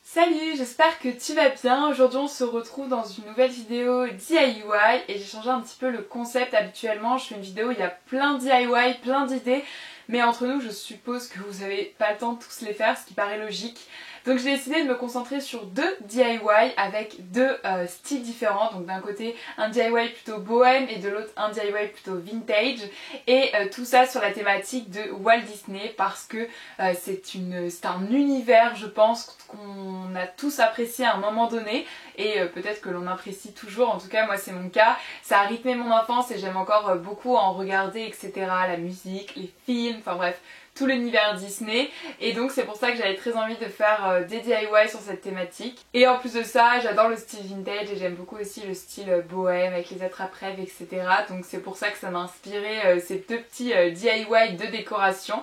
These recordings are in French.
Salut, j'espère que tu vas bien. Aujourd'hui on se retrouve dans une nouvelle vidéo DIY et j'ai changé un petit peu le concept. Habituellement je fais une vidéo où il y a plein de DIY, plein d'idées, mais entre nous je suppose que vous n'avez pas le temps de tous les faire, ce qui paraît logique. Donc j'ai décidé de me concentrer sur deux DIY avec deux styles différents. Donc d'un côté un DIY plutôt bohème et de l'autre un DIY plutôt vintage. Et tout ça sur la thématique de Walt Disney parce que c'est un univers, je pense, qu'on a tous apprécié à un moment donné. Et peut-être que l'on apprécie toujours, en tout cas moi c'est mon cas. Ça a rythmé mon enfance et j'aime encore beaucoup en regarder, etc. La musique, les films, enfin bref, tout l'univers Disney. Et donc c'est pour ça que j'avais très envie de faire des DIY sur cette thématique. Et en plus de ça, j'adore le style vintage et j'aime beaucoup aussi le style bohème avec les attrape-rêves, etc. Donc c'est pour ça que ça m'a inspiré ces deux petits DIY de décoration.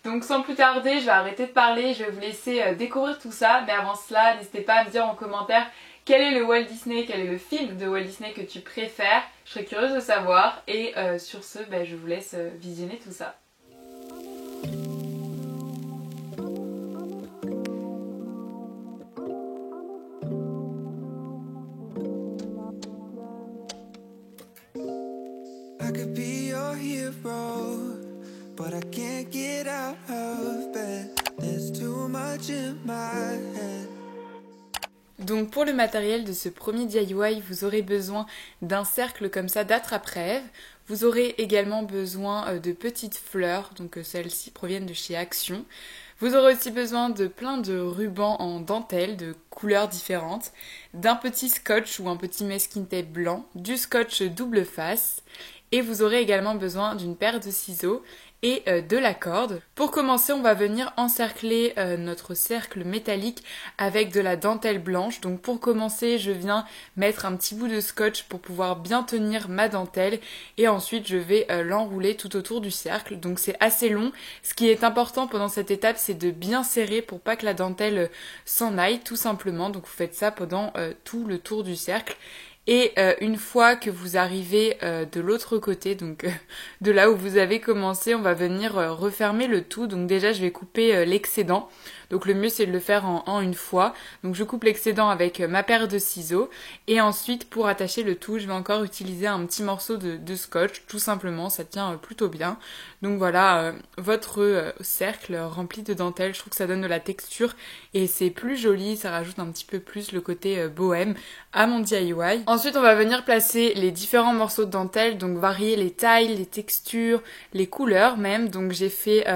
Donc sans plus tarder, je vais arrêter de parler, je vais vous laisser découvrir tout ça. Mais avant cela, n'hésitez pas à me dire en commentaire quel est le Walt Disney, quel est le film de Walt Disney que tu préfères. Je serais curieuse de savoir. Et sur ce, je vous laisse visionner tout ça. I could be your hero, but I can't get out of bed. There's too much in my head. Donc pour le matériel de ce premier DIY, vous aurez besoin d'un cercle comme ça d'attrape-rêve. Vous aurez également besoin de petites fleurs, donc celles-ci proviennent de chez Action. Vous aurez aussi besoin de plein de rubans en dentelle de couleurs différentes, d'un petit scotch ou un petit masking tape blanc, du scotch double face, et vous aurez également besoin d'une paire de ciseaux et de la corde. Pour commencer, on va venir encercler notre cercle métallique avec de la dentelle blanche. Donc pour commencer, je viens mettre un petit bout de scotch pour pouvoir bien tenir ma dentelle et ensuite je vais l'enrouler tout autour du cercle. Donc c'est assez long. Ce qui est important pendant cette étape, c'est de bien serrer pour pas que la dentelle s'en aille tout simplement. Donc vous faites ça pendant tout le tour du cercle. Et une fois que vous arrivez de l'autre côté, donc de là où vous avez commencé, on va venir refermer le tout. Donc déjà je vais couper l'excédent. Donc le mieux c'est de le faire en une fois. Donc je coupe l'excédent avec ma paire de ciseaux. Et ensuite pour attacher le tout, je vais encore utiliser un petit morceau de scotch. Tout simplement, ça tient plutôt bien. Donc voilà, votre cercle rempli de dentelle, je trouve que ça donne de la texture. Et c'est plus joli, ça rajoute un petit peu plus le côté bohème à mon DIY. Ensuite, on va venir placer les différents morceaux de dentelle, donc varier les tailles, les textures, les couleurs même. Donc j'ai fait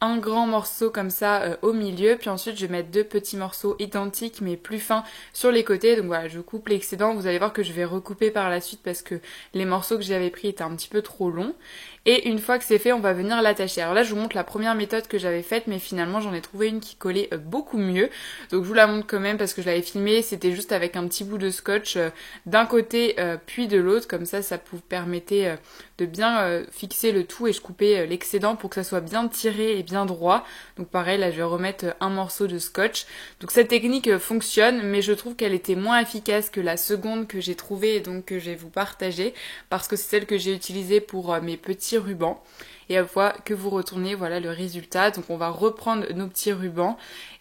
un grand morceau comme ça au milieu, puis ensuite je vais mettre deux petits morceaux identiques mais plus fins sur les côtés. Donc voilà, je coupe l'excédent, vous allez voir que je vais recouper par la suite parce que les morceaux que j'avais pris étaient un petit peu trop longs. Et une fois que c'est fait, on va venir l'attacher. Alors là, je vous montre la première méthode que j'avais faite, mais finalement, j'en ai trouvé une qui collait beaucoup mieux. Donc je vous la montre quand même parce que je l'avais filmée. C'était juste avec un petit bout de scotch d'un côté puis de l'autre. Comme ça vous permettait de bien fixer le tout et je coupais l'excédent pour que ça soit bien tiré et bien droit. Donc pareil, là, je vais remettre un morceau de scotch. Donc cette technique fonctionne, mais je trouve qu'elle était moins efficace que la seconde que j'ai trouvée et donc que je vais vous partager parce que c'est celle que j'ai utilisée pour mes petits rubans. Et à fois que vous retournez, voilà le résultat. Donc on va reprendre nos petits rubans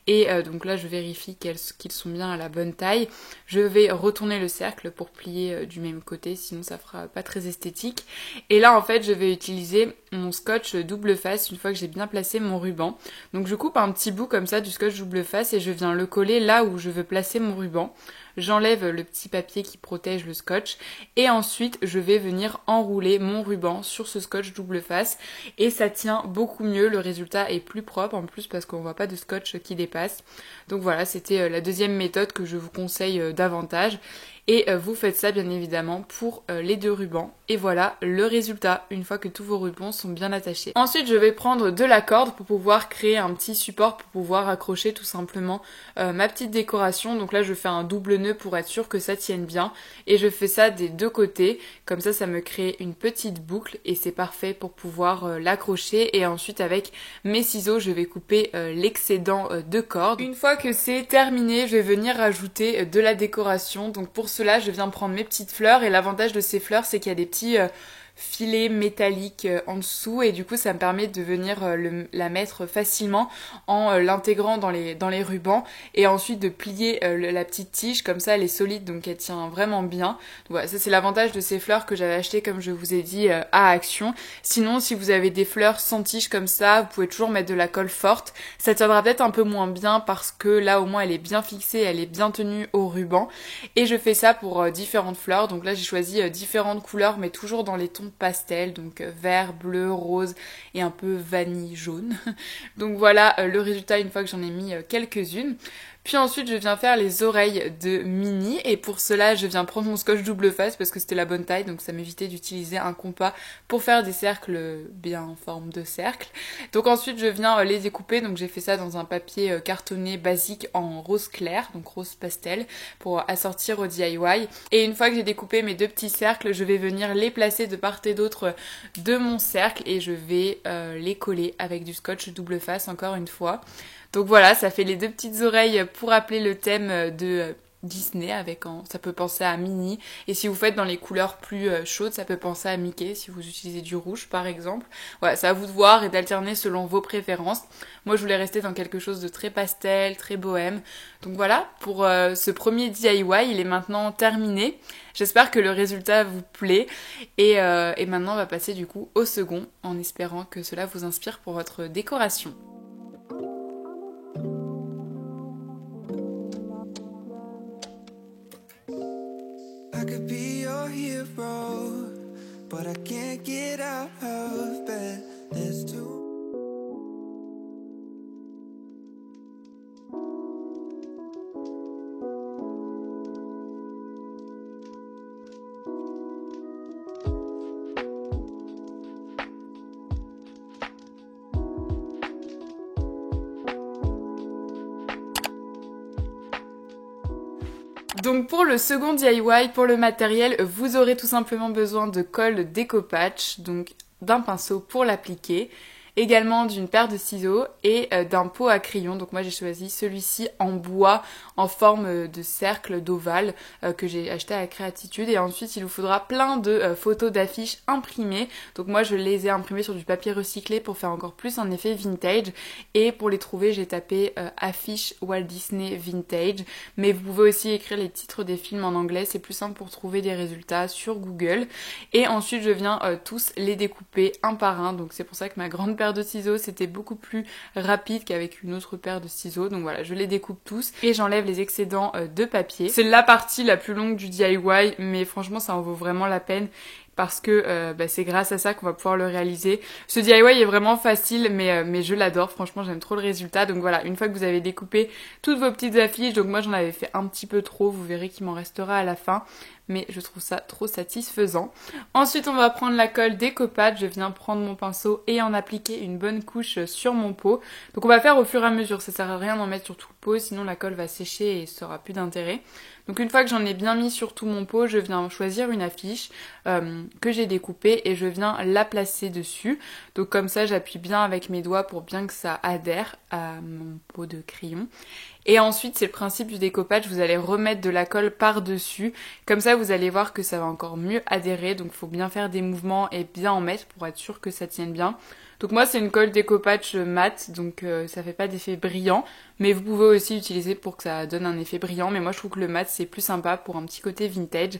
et donc là je vérifie qu'ils sont bien à la bonne taille. Je vais retourner le cercle pour plier du même côté, sinon ça fera pas très esthétique. Et là en fait je vais utiliser mon scotch double face une fois que j'ai bien placé mon ruban. Donc je coupe un petit bout comme ça du scotch double face et je viens le coller là où je veux placer mon ruban. J'enlève le petit papier qui protège le scotch et ensuite je vais venir enrouler mon ruban sur ce scotch double face et ça tient beaucoup mieux, le résultat est plus propre en plus parce qu'on voit pas de scotch qui dépasse. Donc voilà, c'était la deuxième méthode que je vous conseille davantage. Et vous faites ça bien évidemment pour les 2 rubans. Et voilà le résultat une fois que tous vos rubans sont bien attachés. Ensuite je vais prendre de la corde pour pouvoir créer un petit support pour pouvoir accrocher tout simplement ma petite décoration. Donc là je fais un double nœud pour être sûr que ça tienne bien. Et je fais ça des 2 côtés. Comme ça me crée une petite boucle et c'est parfait pour pouvoir l'accrocher. Et ensuite avec mes ciseaux je vais couper l'excédent de corde. Une fois que c'est terminé, je vais venir rajouter de la décoration. Donc pour cela, je viens prendre mes petites fleurs et l'avantage de ces fleurs, c'est qu'il y a des petits filets métalliques en dessous et du coup ça me permet de venir la mettre facilement en l'intégrant dans les rubans et ensuite de plier la petite tige, comme ça elle est solide donc elle tient vraiment bien. Donc voilà, ça c'est l'avantage de ces fleurs que j'avais achetées comme je vous ai dit à Action. Sinon si vous avez des fleurs sans tige comme ça, vous pouvez toujours mettre de la colle forte. Ça tiendra peut-être un peu moins bien parce que là au moins elle est bien fixée, elle est bien tenue au ruban et je fais ça pour différentes fleurs. Donc là j'ai choisi différentes couleurs mais toujours dans les tons pastel, donc vert, bleu, rose et un peu vanille jaune. Donc voilà le résultat une fois que j'en ai mis quelques-unes. Puis ensuite je viens faire les oreilles de Minnie et pour cela je viens prendre mon scotch double face parce que c'était la bonne taille, donc ça m'évitait d'utiliser un compas pour faire des cercles bien en forme de cercle. Donc ensuite je viens les découper, donc j'ai fait ça dans un papier cartonné basique en rose clair, donc rose pastel, pour assortir au DIY. Et une fois que j'ai découpé mes 2 petits cercles, je vais venir les placer de part et d'autre de mon cercle et je vais les coller avec du scotch double face encore une fois. Donc voilà, ça fait les 2 petites oreilles pour rappeler le thème de Disney ça peut penser à Minnie. Et si vous faites dans les couleurs plus chaudes, ça peut penser à Mickey si vous utilisez du rouge par exemple. Voilà, c'est à vous de voir et d'alterner selon vos préférences. Moi je voulais rester dans quelque chose de très pastel, très bohème. Donc voilà, pour ce premier DIY, il est maintenant terminé. J'espère que le résultat vous plaît. Et maintenant on va passer du coup au second en espérant que cela vous inspire pour votre décoration. I could be your hero, but I can't get out of bed. There's too Donc pour le second DIY, pour le matériel, vous aurez tout simplement besoin de colle déco-patch, donc d'un pinceau pour l'appliquer, également d'une paire de ciseaux et d'un pot à crayon. Donc moi j'ai choisi celui-ci en bois en forme de cercle, d'ovale que j'ai acheté à la Créatitude. Et ensuite il vous faudra plein de photos d'affiches imprimées. Donc moi je les ai imprimées sur du papier recyclé pour faire encore plus un effet vintage. Et pour les trouver j'ai tapé affiches Walt Disney Vintage. Mais vous pouvez aussi écrire les titres des films en anglais, c'est plus simple pour trouver des résultats sur Google. Et ensuite je viens tous les découper un par un. Donc c'est pour ça que ma grande paire de ciseaux c'était beaucoup plus rapide qu'avec une autre paire de ciseaux. Donc voilà, je les découpe tous et j'enlève les excédents de papier. C'est la partie la plus longue du DIY, mais franchement ça en vaut vraiment la peine parce que c'est grâce à ça qu'on va pouvoir le réaliser. Ce DIY est vraiment facile mais je l'adore, franchement j'aime trop le résultat. Donc voilà, une fois que vous avez découpé toutes vos petites affiches, donc moi j'en avais fait un petit peu trop, vous verrez qu'il m'en restera à la fin, mais je trouve ça trop satisfaisant. Ensuite on va prendre la colle déco-patch, je viens prendre mon pinceau et en appliquer une bonne couche sur mon pot. Donc on va faire au fur et à mesure, ça sert à rien d'en mettre sur tout le pot, sinon la colle va sécher et ça aura plus d'intérêt. Donc une fois que j'en ai bien mis sur tout mon pot, je viens choisir une affiche que j'ai découpée et je viens la placer dessus. Donc comme ça j'appuie bien avec mes doigts pour bien que ça adhère à mon pot de crayon. Et ensuite c'est le principe du découpage, vous allez remettre de la colle par-dessus. Comme ça vous allez voir que ça va encore mieux adhérer, donc il faut bien faire des mouvements et bien en mettre pour être sûr que ça tienne bien. Donc moi c'est une colle déco-patch mat, donc ça fait pas d'effet brillant, mais vous pouvez aussi l'utiliser pour que ça donne un effet brillant, mais moi je trouve que le mat c'est plus sympa pour un petit côté vintage.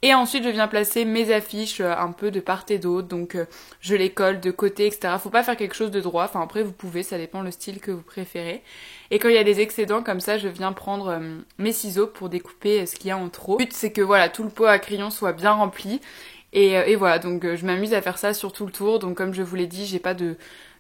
Et ensuite je viens placer mes affiches un peu de part et d'autre, donc je les colle de côté, etc. Faut pas faire quelque chose de droit, enfin après vous pouvez, ça dépend le style que vous préférez. Et quand il y a des excédents comme ça, je viens prendre mes ciseaux pour découper ce qu'il y a en trop. Le but c'est que voilà, tout le pot à crayon soit bien rempli. Et voilà, donc je m'amuse à faire ça sur tout le tour. Donc comme je vous l'ai dit, j'ai pas de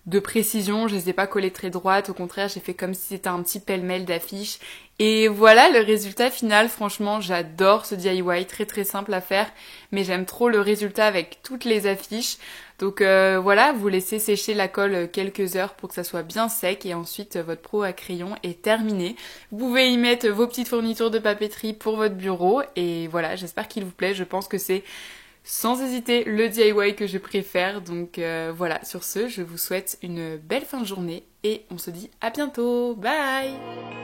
de précision, je les ai pas collées très droites, au contraire j'ai fait comme si c'était un petit pêle-mêle d'affiches. Et voilà le résultat final, franchement j'adore ce DIY, très très simple à faire, mais j'aime trop le résultat avec toutes les affiches. Donc voilà, vous laissez sécher la colle quelques heures pour que ça soit bien sec et ensuite votre pro à crayon est terminé. Vous pouvez y mettre vos petites fournitures de papeterie pour votre bureau et voilà, j'espère qu'il vous plaît, je pense que c'est sans hésiter le DIY que je préfère. Donc voilà, sur ce, je vous souhaite une belle fin de journée et on se dit à bientôt. Bye!